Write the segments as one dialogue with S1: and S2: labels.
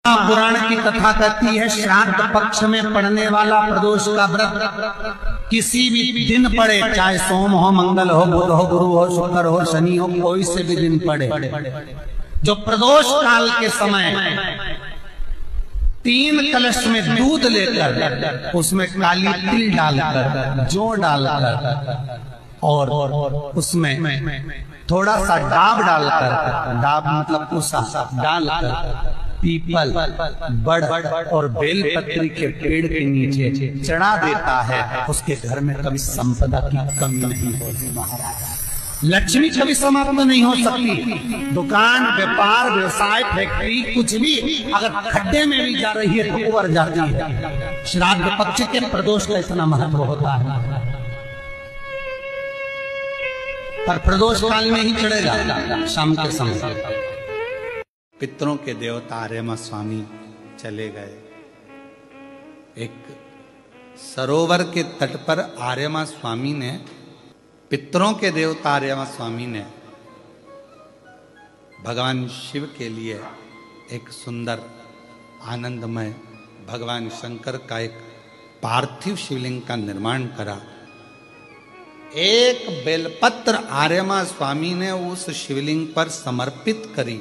S1: महापुराण की कथा कहती है, श्राद्ध पक्ष में पड़ने वाला प्रदोष का व्रत किसी भी दिन पड़े, चाहे सोम हो, मंगल हो, बुध हो, गुरु हो, शुक्र हो, शनि हो, कोई से भी दिन पड़े, जो प्रदोष काल के समय 3 कलश में दूध लेकर उसमें काली तिल डालकर, जौ डालकर और उसमें थोड़ा सा डाब डालकर, डाब मतलब पूसा डालकर पीपल, बड़ और बेलपत्री के पेड़ के नीचे चढ़ा देता है, उसके घर में कभी संपदा की कमी नहीं होती महाराज। लक्ष्मी कभी समाप्त नहीं हो सकती। दुकान, व्यापार, व्यवसाय, फैक्ट्री, कुछ भी अगर खड्डे में भी जा रही है तो उबर जाती है। श्राद्ध पक्ष के प्रदोष का इतना महत्व होता है, पर प्रदोष काल में ही चढ़ेगा शाम के समय।
S2: पितरों के देवता आर्यमा स्वामी चले गए। एक सरोवर के तट पर आर्यमा स्वामी ने, पितरों के देवता आर्यमा स्वामी ने भगवान शिव के लिए एक सुंदर आनंदमय भगवान शंकर का एक पार्थिव शिवलिंग का निर्माण करा। एक बेलपत्र आर्यमा स्वामी ने उस शिवलिंग पर समर्पित करी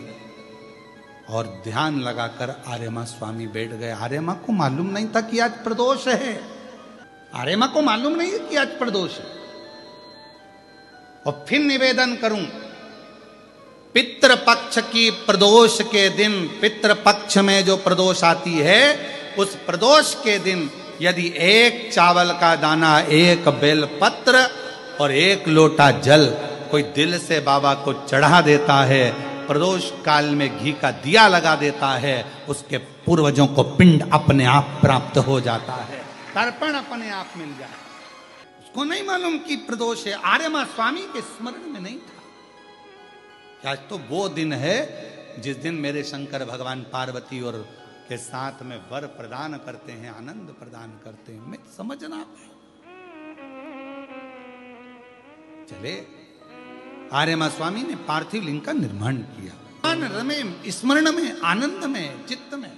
S2: और ध्यान लगाकर आर्यमा स्वामी बैठ गए। आर्यमा को मालूम नहीं था कि आज प्रदोष है, आर्यमा को मालूम नहीं है कि आज प्रदोष है। और फिर निवेदन करूं, पितृपक्ष की प्रदोष के दिन, पितृपक्ष में जो प्रदोष आती है, उस प्रदोष के दिन यदि एक चावल का दाना, एक बेलपत्र और एक लोटा जल कोई दिल से बाबा को चढ़ा देता है, प्रदोष काल में घी का दिया लगा देता है, उसके पूर्वजों को पिंड अपने आप प्राप्त हो जाता है, तर्पण अपने आप मिल जाए। उसको नहीं मालूम कि प्रदोष है, आर्यमा स्वामी के स्मरण में नहीं था। आज तो वो दिन है जिस दिन मेरे शंकर भगवान पार्वती और के साथ में वर प्रदान करते हैं, आनंद प्रदान करते हैं। मैं समझना चले, आर्यमा स्वामी ने पार्थिव लिंग का निर्माण किया, रमे स्मरण में, आनंद में, चित्त में,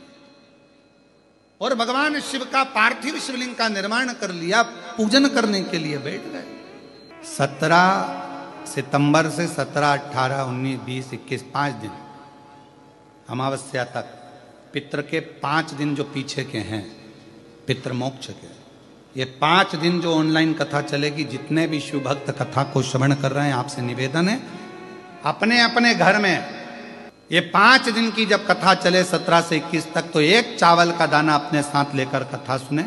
S2: और भगवान शिव का पार्थिव शिवलिंग का निर्माण कर लिया। पूजन करने के लिए बैठ गए। 17 सितंबर से 17, 18, 19, 20, 21 5 दिन अमावस्या तक, पितृ के 5 दिन जो पीछे के हैं पितृमोक्ष के, ये 5 दिन जो ऑनलाइन कथा चलेगी, जितने भी शिव भक्त कथा को श्रवण कर रहे हैं, आपसे निवेदन है अपने अपने घर में ये 5 दिन की जब कथा चले 17 से 21 तक, तो एक चावल का दाना अपने साथ लेकर कथा सुने,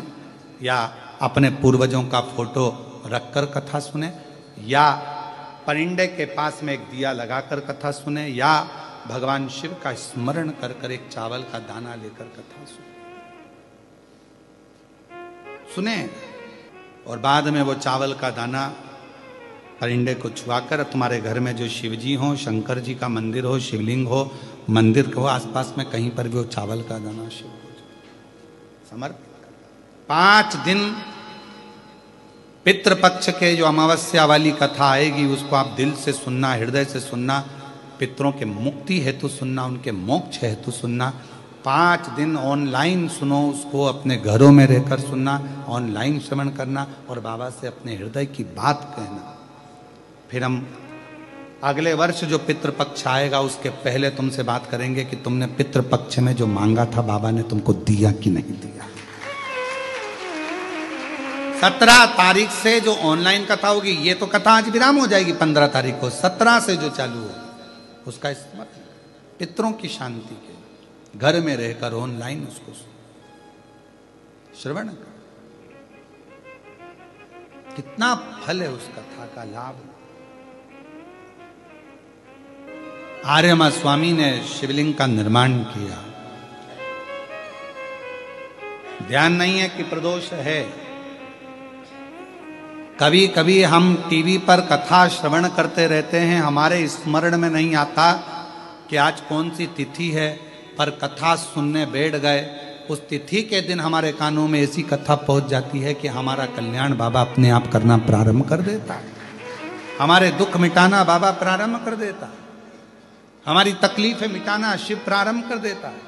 S2: या अपने पूर्वजों का फोटो रखकर कथा सुने, या परिंदे के पास में एक दिया लगाकर कथा सुने, या भगवान शिव का स्मरण कर कर एक चावल का दाना लेकर कथा सुने, और बाद में वो चावल का दाना परिंदे को छुआकर तुम्हारे घर में जो शिव जी हो, शंकर जी का मंदिर हो, शिवलिंग हो, मंदिर हो आसपास में कहीं पर भी वो चावल का दाना शिव को समर्पित। 5 दिन पितृपक्ष के जो अमावस्या वाली कथा आएगी, उसको आप दिल से सुनना, हृदय से सुनना, पितरों के मुक्ति हेतु सुनना, उनके मोक्ष हेतु सुनना। 5 दिन ऑनलाइन सुनो, उसको अपने घरों में रहकर सुनना, ऑनलाइन श्रवण करना और बाबा से अपने हृदय की बात कहना। फिर हम अगले वर्ष जो पितृपक्ष आएगा उसके पहले तुमसे बात करेंगे कि तुमने पितृपक्ष में जो मांगा था बाबा ने तुमको दिया कि नहीं दिया। 17 तारीख से जो ऑनलाइन कथा होगी, ये तो कथा आज विराम हो जाएगी 15 तारीख को, 17 से जो चालू हो उसका इस्तेमाल पितरों की शांति के घर में रहकर ऑनलाइन उसको श्रवण कर। कितना फल है उस कथा का लाभ। आर्यमा स्वामी ने शिवलिंग का निर्माण किया। ध्यान नहीं है कि प्रदोष है। कभी कभी हम टीवी पर कथा श्रवण करते रहते हैं, हमारे स्मरण में नहीं आता कि आज कौन सी तिथि है, पर कथा सुनने बैठ गए। उस तिथि के दिन हमारे कानों में ऐसी कथा पहुंच जाती है कि हमारा कल्याण बाबा अपने आप करना प्रारंभ कर देता है, हमारे दुख मिटाना बाबा प्रारंभ कर देता है, हमारी तकलीफें मिटाना शिव प्रारंभ कर देता है।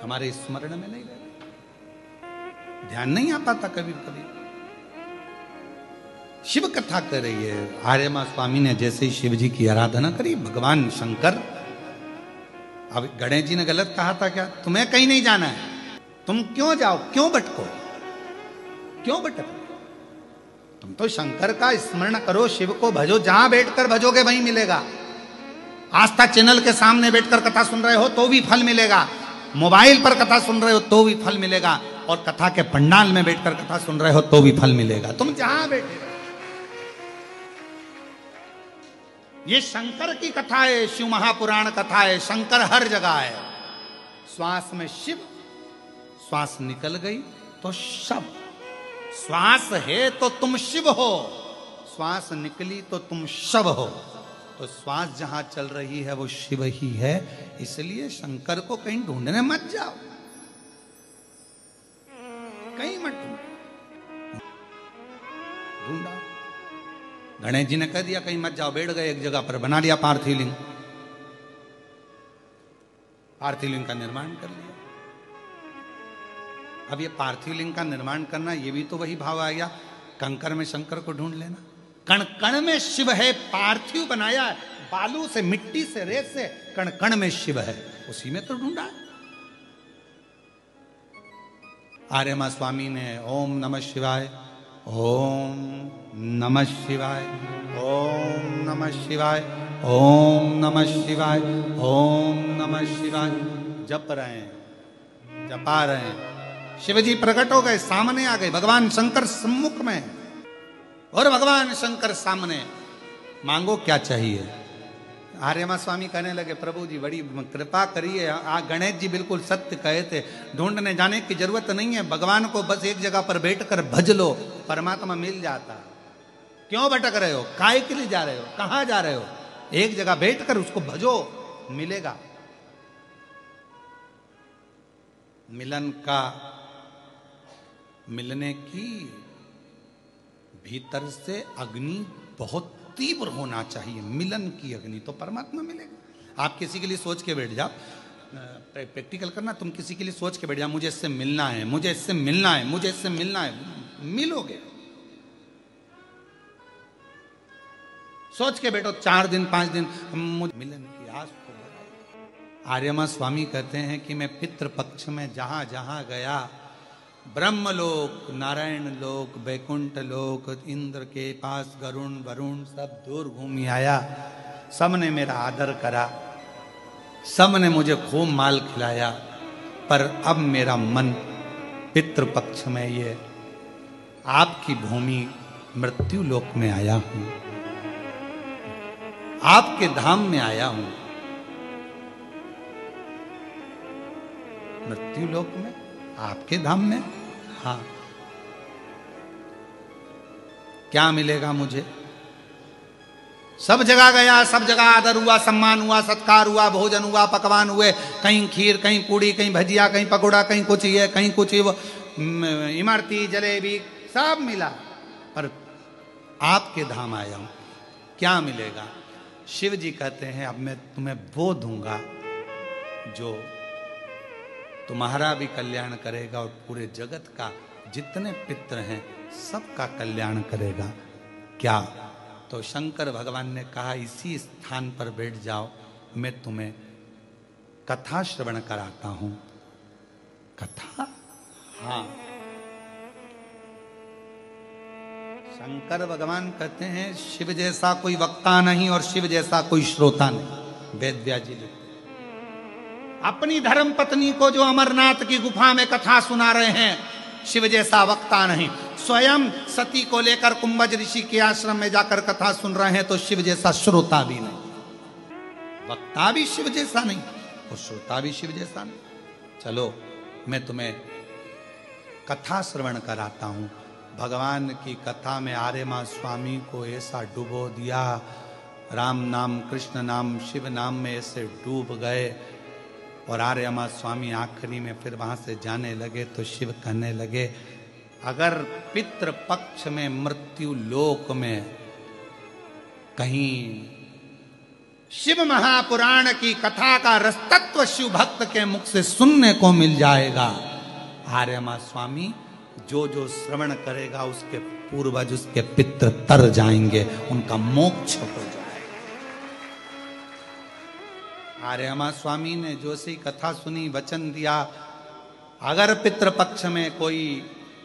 S2: हमारे स्मरण में नहीं रहते, ध्यान नहीं आ पाता कभी कभी। शिव कथा कर रही है आर्यमा स्वामी ने, जैसे ही शिव जी की आराधना करी भगवान शंकर। अब गणेश जी ने गलत कहा था क्या? तुम्हें कहीं नहीं जाना है, तुम क्यों जाओ, क्यों भटको, क्यों भटको? तुम तो शंकर का स्मरण करो, शिव को भजो, जहां बैठकर भजोगे वहीं मिलेगा। आस्था चैनल के सामने बैठकर कथा सुन रहे हो तो भी फल मिलेगा, मोबाइल पर कथा सुन रहे हो तो भी फल मिलेगा, और कथा के पंडाल में बैठकर कथा सुन रहे हो तो भी फल मिलेगा। तुम जहां बैठे, ये शंकर की कथा है, शिव महापुराण कथा है। शंकर हर जगह है। श्वास में शिव, श्वास निकल गई तो शव, श्वास है तो तुम शिव हो, श्वास निकली तो तुम शव हो। तो श्वास जहां चल रही है वो शिव ही है, इसलिए शंकर को कहीं ढूंढने मत जाओ, कहीं मत ढूंढा। गणेश जी ने कह दिया कहीं मत जाओ, बैठ गए एक जगह पर, बना लिया पार्थिव लिंग, पार्थिव लिंग का निर्माण कर लिया। अब ये पार्थिव लिंग का निर्माण करना, ये भी तो वही भाव आ गया, कंकर में शंकर को ढूंढ लेना। कण कण में शिव है, पार्थिव बनाया है बालू से, मिट्टी से, रेत से, कण कण में शिव है, उसी में तो ढूंढा। आर्यमा स्वामी ने ओम नमः शिवाय, ओम नमः शिवाय, ओम नमः शिवाय, ओम नमः शिवाय, ओम नमः शिवाय जप रहे हैं, जपा रहे हैं। शिवजी प्रकट हो गए, सामने आ गए, भगवान शंकर सम्मुख में, और भगवान शंकर सामने। मांगो क्या चाहिए? आर्यमा स्वामी कहने लगे प्रभु जी बड़ी कृपा करिए। गणेश जी बिल्कुल सत्य कहे थे, ढूंढने जाने की जरूरत नहीं है, भगवान को बस एक जगह पर बैठकर भज लो, परमात्मा मिल जाता। क्यों भटक रहे हो, काय के लिए जा रहे हो, कहां जा रहे हो? एक जगह बैठकर उसको भजो, मिलेगा। मिलन का, मिलने की भीतर से अग्नि बहुत तीव्र होना चाहिए, मिलन की अग्नि, तो परमात्मा मिलेगा। आप किसी के लिए सोच के बैठ जाओ, प्रैक्टिकल करना, तुम किसी के लिए सोच के बैठ जाओ, मुझे इससे मिलना है, मुझे इससे मिलना है, मुझे इससे मिलना है, मिलोगे। सोच के बैठो 4 दिन 5 दिन, मुझे मिलन की आस को बढ़ाओ। आर्यमा स्वामी कहते हैं कि मैं पितृपक्ष में जहां जहां गया, ब्रह्मलोक, नारायण लोक, वैकुंठ लोक, इंद्र के पास, गरुण वरुण सब दूर घूमी आया, सबने मेरा आदर करा, सबने मुझे खूब माल खिलाया, पर अब मेरा मन पितृपक्ष में ये आपकी भूमि मृत्यु लोक में आया हूं, आपके धाम में आया हूं। मृत्यु लोक में, आपके धाम में, हाँ। क्या मिलेगा मुझे? सब जगह गया, सब जगह आदर हुआ, सम्मान हुआ, सत्कार हुआ, भोजन हुआ, पकवान हुए, कहीं खीर, कहीं पूड़ी, कहीं भजिया, कहीं पकौड़ा, कहीं कुछ ये, कहीं कुछ वो, इमरती, जलेबी, सब मिला, पर आपके धाम आया हूं, क्या मिलेगा? शिव जी कहते हैं अब मैं तुम्हें वो दूंगा जो तुम्हारा भी कल्याण करेगा और पूरे जगत का, जितने पितृ हैं सबका कल्याण करेगा। क्या? तो शंकर भगवान ने कहा इसी स्थान पर बैठ जाओ, मैं तुम्हें कथा श्रवण कराता हूं। कथा? हाँ। शंकर भगवान कहते हैं शिव जैसा कोई वक्ता नहीं और शिव जैसा कोई श्रोता नहीं। वेद व्यास जी लिखते, अपनी धर्म पत्नी को जो अमरनाथ की गुफा में कथा सुना रहे हैं, शिव जैसा वक्ता नहीं। स्वयं सती को लेकर कुंभज ऋषि के आश्रम में जाकर कथा सुन रहे हैं, तो शिव जैसा श्रोता भी नहीं। वक्ता भी शिव जैसा नहीं और श्रोता भी शिव जैसा नहीं। चलो मैं तुम्हें कथा श्रवण कराता हूं। भगवान की कथा में आर्यमा स्वामी को ऐसा डुबो दिया, राम नाम, कृष्ण नाम, शिव नाम में ऐसे डूब गए। और आर्यमा स्वामी आखिरी में फिर वहां से जाने लगे तो शिव कहने लगे, अगर पितृ पक्ष में मृत्यु लोक में कहीं शिव महापुराण की कथा का रसतत्व शिव भक्त के मुख से सुनने को मिल जाएगा। आर्यमा स्वामी जो जो श्रवण करेगा उसके पूर्वज, उसके पितृ तर जाएंगे, उनका मोक्ष हो जाएगा। आर्यमा स्वामी ने जो सी कथा सुनी, वचन दिया, अगर पितृपक्ष में कोई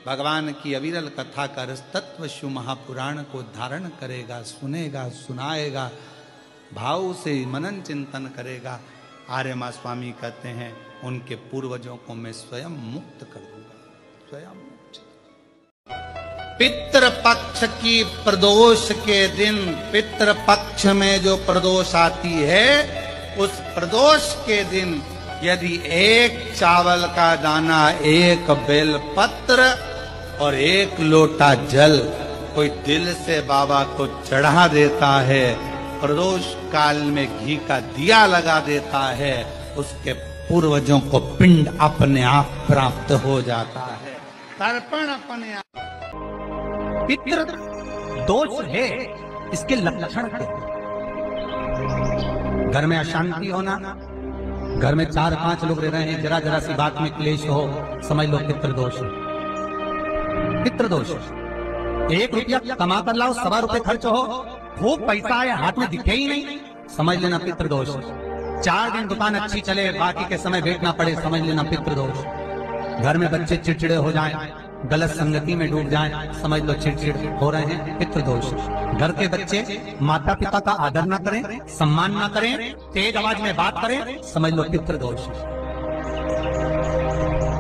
S2: भगवान की अविरल कथा का रसतत्व शिव महापुराण को धारण करेगा, सुनेगा, सुनाएगा, भाव से मनन चिंतन करेगा, आर्यमा स्वामी कहते हैं उनके पूर्वजों को मैं स्वयं मुक्त कर दूंगा, स्वयं मुक्त। पितृपक्ष की प्रदोष के दिन, पितृपक्ष में जो प्रदोष आती है, उस प्रदोष के दिन यदि एक चावल का दाना, एक बेलपत्र और एक लोटा जल कोई दिल से बाबा को चढ़ा देता है, प्रदोष काल में घी का दिया लगा देता है, उसके पूर्वजों को पिंड अपने आप प्राप्त हो जाता है, तर्पण अपने आप।
S1: पितृ दोष है, इसके लक्षण क्या? घर में अशांति होना, घर में 4-5 लोग रह रहे हैं, जरा जरा सी बात में क्लेश हो, समझ लो पितृदोष। पितृदोष 1 रुपया कमा कर लाओ, 1.25 रुपए खर्च हो, खूब पैसा है, हाथ में दिखे ही नहीं, समझ लेना पितृदोष। 4 दिन दुकान अच्छी चले, बाकी के समय बैठना पड़े, समझ लेना पितृदोष। घर में बच्चे चिड़चिड़े हो जाएं, गलत संगति में डूब जाएं, समझ लो चिड़चिड़ हो रहे हैं, पितृदोष। घर के बच्चे माता पिता का आदर ना करें, सम्मान ना करें, तेज आवाज में बात करें, समझ लो पितृदोष।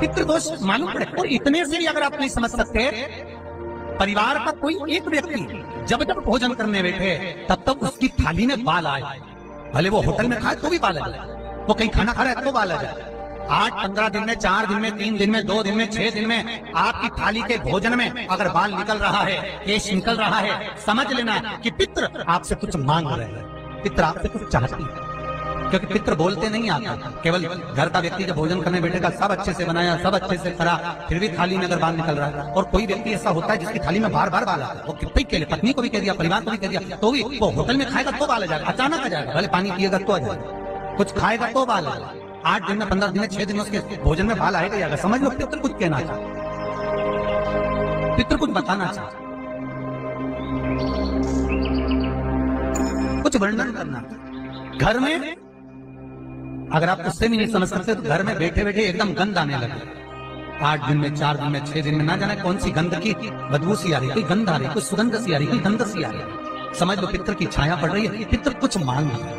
S1: पितृदोष मालूम पड़े। और इतने से भी अगर आप नहीं समझ सकते, परिवार का कोई एक व्यक्ति जब जब भोजन करने बैठे तब तक उसकी थाली में बाल आए, भले वो होटल में खाए तो भी बाल आ जाए, वो कहीं खाना खा रहा है तो बाल आ जाए। 8-15 दिन में, 4 दिन में, 3 दिन में, 2 दिन में, 6 दिन में आपकी थाली के भोजन में अगर बाल निकल रहा है, केश निकल रहा है, समझ लेना कि पितृ आपसे कुछ मांग रहे हैं, पितृ आपसे कुछ चाहती है। क्योंकि पितृ बोलते नहीं आता, केवल घर का व्यक्ति जब भोजन करने बैठेगा, सब अच्छे से बनाया, सब अच्छे से करा, फिर भी थाली में अगर बाल निकल रहा है। और कोई व्यक्ति ऐसा होता है जिसकी थाली में बार बार बाल आता है, वो कितने के लिए, पत्नी को भी कह दिया, परिवार को भी कह दिया, तो भी वो होटल में खाएगा तो बाल आ जाएगा, अचानक आ जाएगा, भले पानी पिएगा तो आ जाएगा, कुछ खाएगा तो बाल आ जाएगा। 8 दिन में, 15 दिन में, 6 दिन में उसके भोजन में बाल आएगा जाएगा। समझ लो पितृ कुछ कहना चाहता, पितृ कुछ बताना चाहता, कुछ वर्णन करना। घर में अगर आप उससे भी नहीं समझ सकते तो घर में बैठे बैठे एकदम गंध आने लगे। 8 दिन में, 4 दिन में, 6 दिन में, ना जाने कौन सी गंध की बदबू सी आ रही, कोई गंध आ रही, कोई सुगंध सी आ रही, कोई गंध सी आ रही, समझ लो पितृ की छाया पड़ रही है, पितृ कुछ मांग रहा है।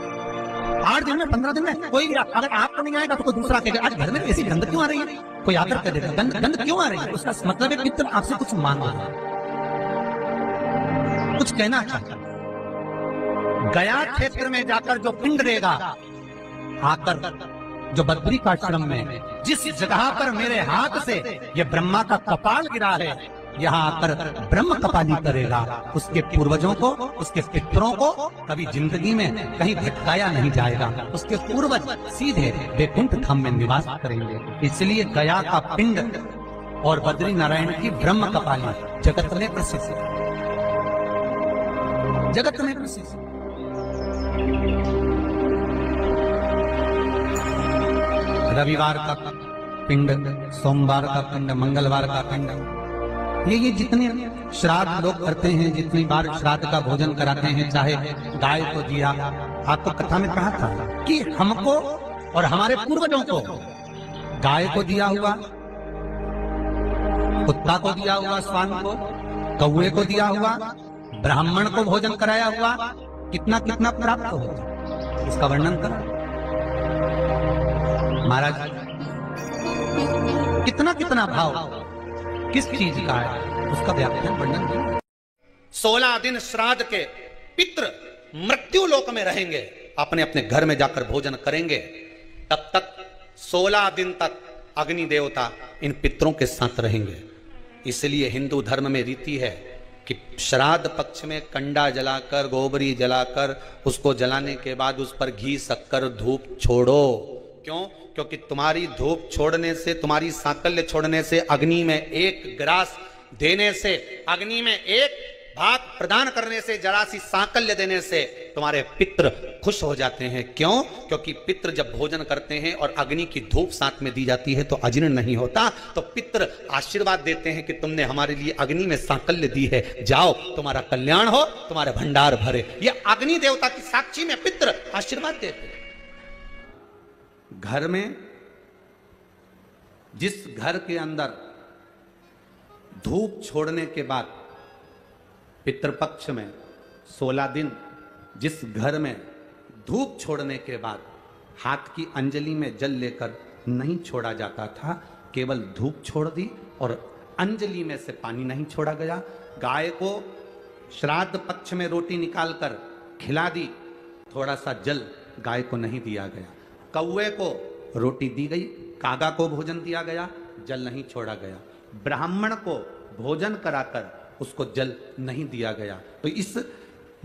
S1: 8 दिन में, 15 दिन में कोई भी, अगर आपको नहीं आएगा तो कोई दूसरा कहेगा आज घर में ऐसी गंध क्यों आ रही है, कोई आकर कह देगा गंध क्यों आ रही है, उसका मतलब है पितृ आपसे कुछ मांग रहा है, कुछ कहना चाहता है। गया क्षेत्र में जाकर जो पिंड देगा, आकर जो बद्रिकाश्रम में जिस जगह पर मेरे हाथ से ये ब्रह्मा का कपाल गिरा है, यहाँ आकर ब्रह्म कपाली करेगा, उसके पूर्वजों को, उसके पितरों को कभी जिंदगी में कहीं भटकाया नहीं जाएगा, उसके पूर्वज सीधे वैकुंठ धाम में निवास करेंगे। इसलिए गया का पिंड और बद्री नारायण की ब्रह्म कपाली जगत में प्रसिद्ध, जगत में प्रसिद्ध। रविवार का पिंड, सोमवार का पिंड, मंगलवार का पिंड, ये जितने श्राद्ध लोग करते हैं, जितनी बार श्राद्ध का भोजन कराते हैं, चाहे गाय को दिया, आपको कथा में कहा था कि हमको और हमारे पूर्वजों को गाय को दिया हुआ, कुत्ता को दिया हुआ, श्वान को, कौवे को दिया हुआ, ब्राह्मण को भोजन कराया हुआ, कितना कितना प्राप्त होता, इसका वर्णन करा महाराज। कितना कितना भाव किस चीज का है, उसका व्याख्यान वर्णन।
S2: 16 दिन श्राद्ध के पितृ मृत्यु लोक में रहेंगे, अपने अपने घर में जाकर भोजन करेंगे, तब तक 16 दिन तक अग्नि देवता इन पितरों के साथ रहेंगे। इसलिए हिंदू धर्म में रीति है कि श्राद्ध पक्ष में कंडा जलाकर, गोबरी जलाकर, उसको जलाने के बाद उस पर घी, शक्कर, धूप छोड़ो। क्यों? क्योंकि तुम्हारी धूप छोड़ने से, तुम्हारी सांकल्य छोड़ने से, अग्नि में एक ग्रास देने से, अग्नि में एक भाग प्रदान करने से, जरा सी सांकल्य देने से तुम्हारे पितृ खुश हो जाते हैं। क्यों? क्योंकि पितृ जब भोजन करते हैं और अग्नि की धूप साथ में दी जाती है तो अजीर्ण नहीं होता। तो पितृ आशीर्वाद देते हैं कि तुमने हमारे लिए अग्नि में सांकल्य दी है, जाओ तुम्हारा कल्याण हो, तुम्हारे भंडार भरे। यह अग्नि देवता की साक्षी में पितृ आशीर्वाद देते हैं।
S1: घर में, जिस घर के अंदर धूप छोड़ने के बाद पितृपक्ष में 16 दिन, जिस घर में धूप छोड़ने के बाद हाथ की अंजलि में जल लेकर नहीं छोड़ा जाता था, केवल धूप छोड़ दी और अंजलि में से पानी नहीं छोड़ा गया। गाय को श्राद्ध पक्ष में रोटी निकालकर खिला दी, थोड़ा सा जल गाय को नहीं दिया गया। कौवे को रोटी दी गई, कागा को भोजन दिया गया, जल नहीं छोड़ा गया। ब्राह्मण को भोजन कराकर उसको जल नहीं दिया गया। तो इस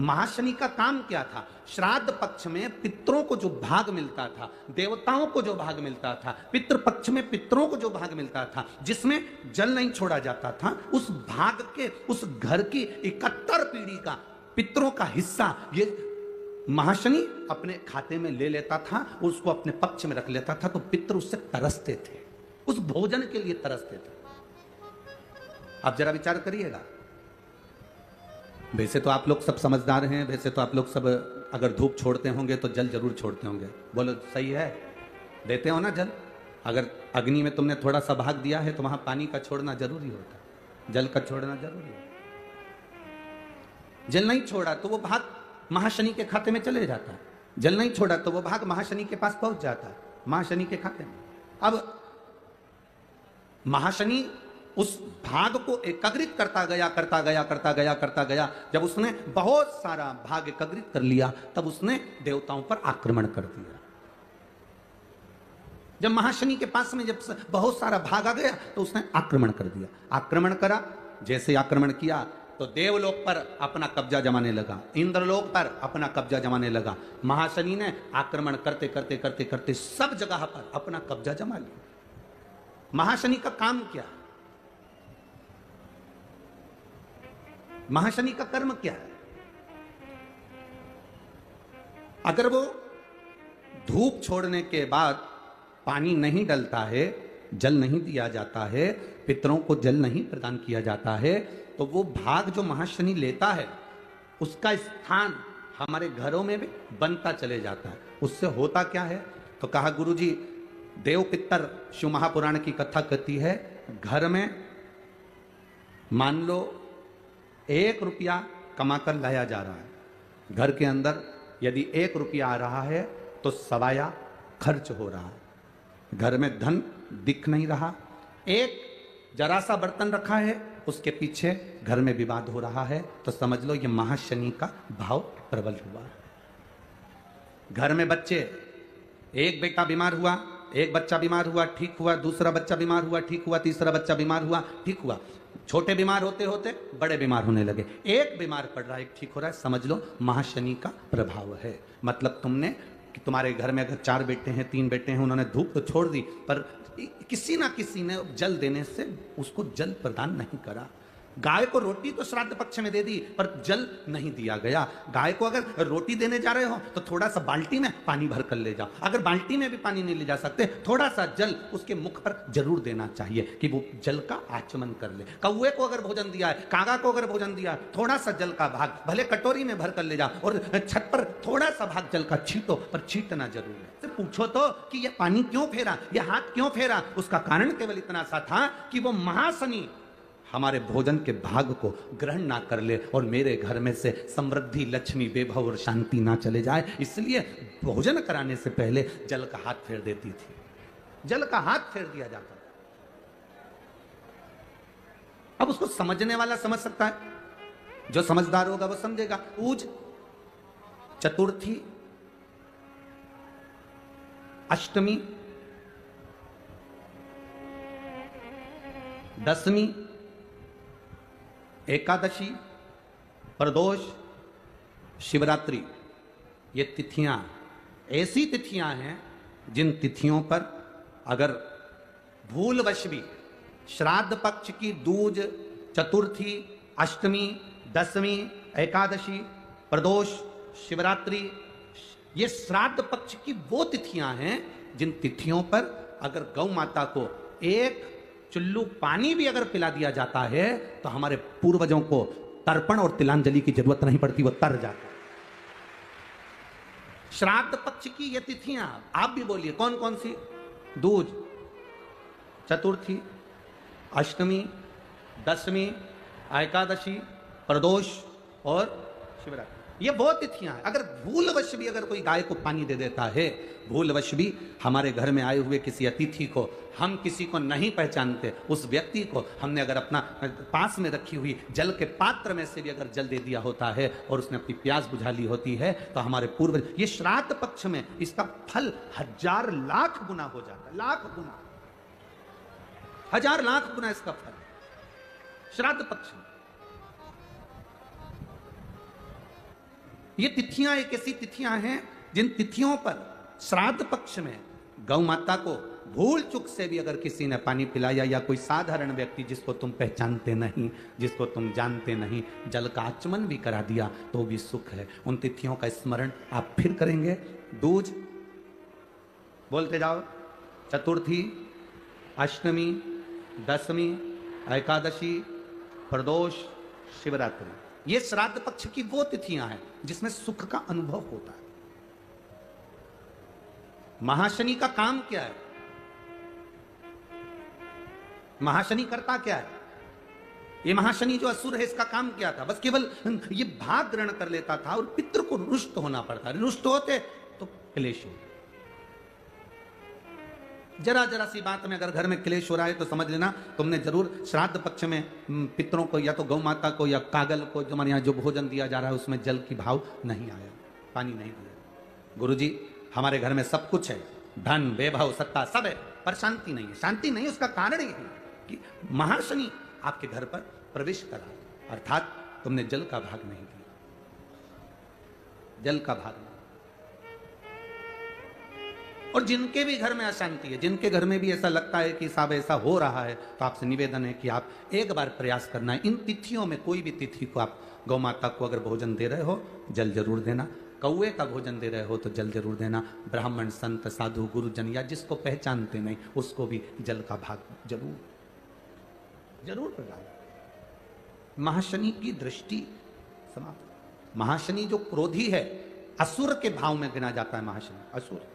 S1: महाशनि का काम क्या था? श्राद्ध पक्ष में पितरों को जो भाग मिलता था, देवताओं को जो भाग मिलता था, पितृ पक्ष में पितरों को जो भाग मिलता था, जिसमें जल नहीं छोड़ा जाता था, उस भाग के, उस घर की 71 पीढ़ी का पितरों का हिस्सा ये महाशनि अपने खाते में ले लेता था, उसको अपने पक्ष में रख लेता था। तो पितृ उससे तरसते थे, उस भोजन के लिए तरसते थे। आप जरा विचार करिएगा। वैसे तो आप लोग सब समझदार हैं, वैसे तो आप लोग सब अगर धूप छोड़ते होंगे तो जल जरूर छोड़ते होंगे। बोलो सही है, देते हो ना जल? अगर अग्नि में तुमने थोड़ा सा भाग दिया है तो वहां पानी का छोड़ना जरूरी होता है, जल का छोड़ना जरूरी है। जल नहीं छोड़ा तो वो भाग महाशनि के खाते में चले जाता है, जल नहीं छोड़ा तो वो भाग महाशनि के पास पहुंच जाता है, महाशनि के खाते में। अब महाशनि उस भाग को एकत्रित करता गया। जब उसने बहुत सारा भाग एकत्रित कर लिया तब उसने देवताओं पर आक्रमण कर दिया। जब महाशनि के पास में जब बहुत सारा भाग आ गया तो उसने आक्रमण कर दिया। आक्रमण करा, जैसे आक्रमण किया तो देवलोक पर अपना कब्जा जमाने लगा, इंद्रलोक पर अपना कब्जा जमाने लगा। महाशनि ने आक्रमण करते सब जगह पर अपना कब्जा जमा लिया। महाशनि का काम क्या है? महाशनि का कर्म क्या है? अगर वो धूप छोड़ने के बाद पानी नहीं डलता है, जल नहीं दिया जाता है, पितरों को जल नहीं प्रदान किया जाता है, तो वो भाग जो महाशनि लेता है उसका स्थान हमारे घरों में भी बनता चले जाता है। उससे होता क्या है? तो कहा गुरुजी, देव पितर शिव महापुराण की कथा कहती है, घर में मान लो 1 रुपया कमाकर लाया जा रहा है, घर के अंदर यदि 1 रुपया आ रहा है तो सवाया खर्च हो रहा है, घर में धन दिख नहीं रहा। एक जरा सा बर्तन रखा है, उसके पीछे घर में विवाद हो रहा है, तो समझ लो ये महाशनि का भाव प्रबल हुआ। घर में बच्चे, एक बेटा बीमार हुआ, एक बच्चा बीमार हुआ, ठीक हुआ, दूसरा बच्चा बीमार हुआ, ठीक हुआ, तीसरा बच्चा बीमार हुआ, ठीक हुआ, छोटे बीमार होते होते बड़े बीमार होने लगे। एक बीमार पड़ रहा है, एक ठीक हो रहा है, समझ लो महाशनि का प्रभाव है। मतलब तुमने कि तुम्हारे घर में अगर 4 बेटे हैं, 3 बेटे हैं, उन्होंने धूप तो छोड़ दी, पर किसी ना किसी ने जल देने से उसको जल प्रदान नहीं करा। गाय को रोटी तो श्राद्ध पक्ष में दे दी पर जल नहीं दिया गया। गाय को अगर रोटी देने जा रहे हो तो थोड़ा सा बाल्टी में पानी भर कर ले जाओ। अगर बाल्टी में भी पानी नहीं ले जा सकते, थोड़ा सा जल उसके मुख पर जरूर देना चाहिए कि वो जल का आचमन कर ले। कौवे को अगर भोजन दिया है, कागा को अगर भोजन दिया, थोड़ा सा जल का भाग भले कटोरी में भर कर ले जाओ और छत पर थोड़ा सा भाग जल का छींटो, पर छींटना जरूर है। तो पूछो तो कि यह पानी क्यों फेरा, यह हाथ क्यों फेरा? उसका कारण केवल इतना सा था कि वो महाशनि हमारे भोजन के भाग को ग्रहण ना कर ले और मेरे घर में से समृद्धि, लक्ष्मी, वैभव और शांति ना चले जाए। इसलिए भोजन कराने से पहले जल का हाथ फेर देती थी, जल का हाथ फेर दिया जाता था। अब उसको समझने वाला समझ सकता है, जो समझदार होगा वो समझेगा। पूज, चतुर्थी, अष्टमी, दशमी, एकादशी, प्रदोष, शिवरात्रि, ये तिथियां ऐसी तिथियां हैं जिन तिथियों पर अगर भूलवश भी श्राद्ध पक्ष की दूज, चतुर्थी, अष्टमी,
S2: दशमी, एकादशी, प्रदोष, शिवरात्रि, ये श्राद्ध पक्ष की वो तिथियां हैं जिन तिथियों पर अगर गौ माता को एक चुल्लू पानी भी अगर पिला दिया जाता है तो हमारे पूर्वजों को तर्पण और तिलांजलि की जरूरत नहीं पड़ती, वो तर जाता है। श्राद्ध पक्ष की ये तिथियां आप भी बोलिए कौन कौन सी? दूज, चतुर्थी, अष्टमी, दशमी, एकादशी, प्रदोष और शिवरात्रि, ये बहुत तिथियां हैं। अगर भूलवश भी अगर कोई गाय को पानी दे देता है, भूलवश भी हमारे घर में आए हुए किसी अतिथि को, हम किसी को नहीं पहचानते, उस व्यक्ति को हमने अगर अपना पास में रखी हुई जल के पात्र में से भी अगर जल दे दिया होता है और उसने अपनी प्यास बुझा ली होती है तो हमारे पूर्वज, ये श्राद्ध पक्ष में इसका फल 1000 लाख गुना हो जाता है, लाख गुना, 1000 लाख गुना इसका फल श्राद्ध पक्ष में। ये तिथियां एक ऐसी तिथियां हैं जिन तिथियों पर श्राद्ध पक्ष में गौ माता को भूल चुक से भी अगर किसी ने पानी पिलाया या कोई साधारण व्यक्ति जिसको तुम पहचानते नहीं, जिसको तुम जानते नहीं, जल का आचमन भी करा दिया तो भी सुख है। उन तिथियों का स्मरण आप फिर करेंगे। दूज, बोलते जाओ, चतुर्थी, अष्टमी, दशमी, एकादशी, प्रदोष, शिवरात्रि, ये श्राद्ध पक्ष की वो तिथियां हैं जिसमें सुख का अनुभव होता है। महाशनि का काम क्या है? महाशनि करता क्या है? ये महाशनि जो असुर है इसका काम क्या था? बस केवल ये भाग ग्रहण कर लेता था और पितृ को रुष्ट होना पड़ता। रुष्ट होते तो क्लेश होते। जरा जरा सी बात में अगर घर में क्लेश हो रहा है तो समझ लेना तुमने जरूर श्राद्ध पक्ष में पितरों को या तो गौ माता को या कागल को, जो हमारे यहाँ जो भोजन दिया जा रहा है उसमें जल की भाव नहीं आया, पानी नहीं दिया। गुरुजी हमारे घर में सब कुछ है, धन, वैभव, सत्ता सब है, पर शांति नहीं है। शांति नहीं है उसका कारण ये है कि महाशनि आपके घर पर प्रवेश करा, अर्थात तुमने जल का भाग नहीं दिया, जल का भाग नहीं। और जिनके भी घर में अशांति है, जिनके घर में भी ऐसा लगता है कि साहब ऐसा हो रहा है, तो आपसे निवेदन है कि आप एक बार प्रयास करना है। इन तिथियों में कोई भी तिथि को आप गौ माता को अगर भोजन दे रहे हो जल जरूर देना, कौए का भोजन दे रहे हो तो जल जरूर देना, ब्राह्मण, संत, साधु, गुरुजन या जिसको पहचानते नहीं उसको भी जल का भाग जरूर जरूर प्रदान। महाशनि की दृष्टि समाप्त। महाशनि जो क्रोधी है, असुर के भाव में गिना जाता है महाशनि, असुर।